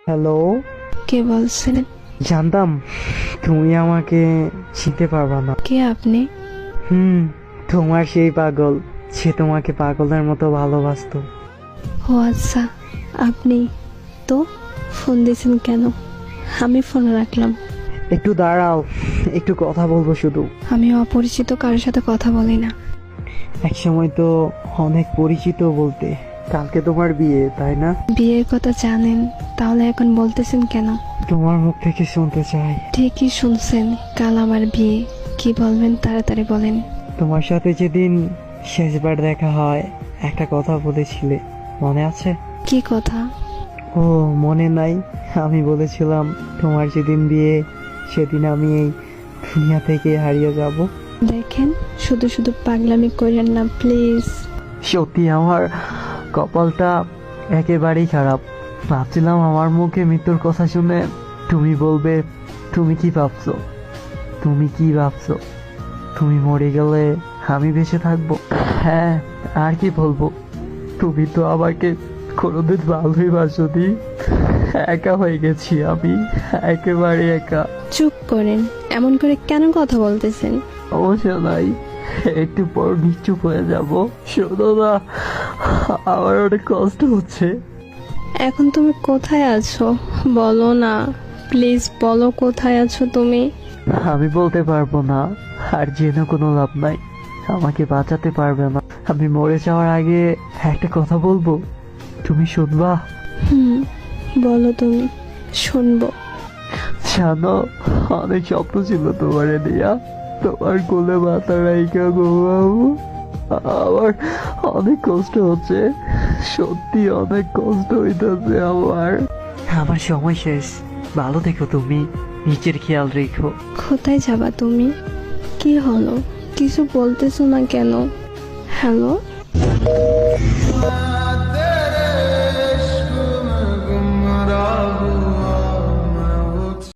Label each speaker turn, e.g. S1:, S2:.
S1: Hello.
S2: কে বলছেন?
S1: জানতাম তুমি আমাকে চিনতে পারবা না।
S2: কে আপনি?
S1: হুম, তোমার সেই পাগল, সে তোমাকে পাগলের মতো ভালোবাসতো।
S2: ও আচ্ছা, আপনি তো ফোন দিয়েছেন কেন? আমি ফোন রাখলাম।
S1: একটু দাঁড়াও, একটু কথা বলবো শুধু।
S2: আমি অপরিচিত কারোর সাথে কথা বলি না।
S1: এক সময় তো অনেক পরিচিত বলতে। কালকে তোমার বিয়ে, তাই না?
S2: বিয়ের কথা জানেন, তাহলে এখন বলতেছেন কেন?
S1: তোমার মুখ থেকে শুনতে চাই।
S2: ঠিকই শুনছেন, কাল আমার বিয়ে। কি বলবেন তাড়াতাড়ি বলেন।
S1: তোমার সাথে যেদিন শেষবার দেখা হয়, একটা কথা বলেছিলে, মনে আছে?
S2: কি কথা?
S1: ও, মনে নাই? আমি বলেছিলাম তোমার যেদিন বিয়ে সেদিন আমি এই দুনিয়া থেকে হারিয়ে যাব।
S2: দেখেন, শুধু শুধু পাগলামি করেন না প্লিজ।
S1: সত্যি আমার কপালটা একেবারেই খারাপ। ভাবছিলাম আমার মুখে মৃত্যুর কথা শুনে তুমি বলবে তুমি কি ভাবছো, তুমি কি ভাবছো, তুমি মরে গেলে আমি বেঁচে থাকবো। হ্যাঁ, আর কি বলবো, তুমি তো আমাকে কোনোদিন ভালোই বাসোনি। একা হয়ে গেছি আমি, একেবারে একা।
S2: চুপ করেন, এমন করে কেন কথা বলতেছেন?
S1: অবশ্য নাই, একটু পর নিশ্চুপ হয়ে যাব। শোনো না, আমার অনেক কষ্ট হচ্ছে।
S2: এখন তুমি কোথায় আছো বলো না, প্লিজ বলো কোথায় আছো তুমি।
S1: আমি বলতে পারবো না, আর জেনে কোনো লাভ নাই। আমাকে বাঁচাতে পারবে না। আমি মরে যাওয়ার আগে একটা কথা বলবো, তুমি শুনবা?
S2: হুম, বলো তুমি, শুনবো।
S1: জানো, অনেক স্বপ্ন ছিল তোমারে দিয়া, তোমার কোলে মাথা রাইখা ঘুমাবো। আমার অনেক কষ্ট হচ্ছে, সত্যি অনেক কষ্ট হইতেছে আমার। আমার সময় শেষ, ভালো থেকো তুমি, নিজের খেয়াল রেখো।
S2: কোথায় যাবা তুমি? কি হলো, কিছু বলতেছো না কেন? হ্যালো।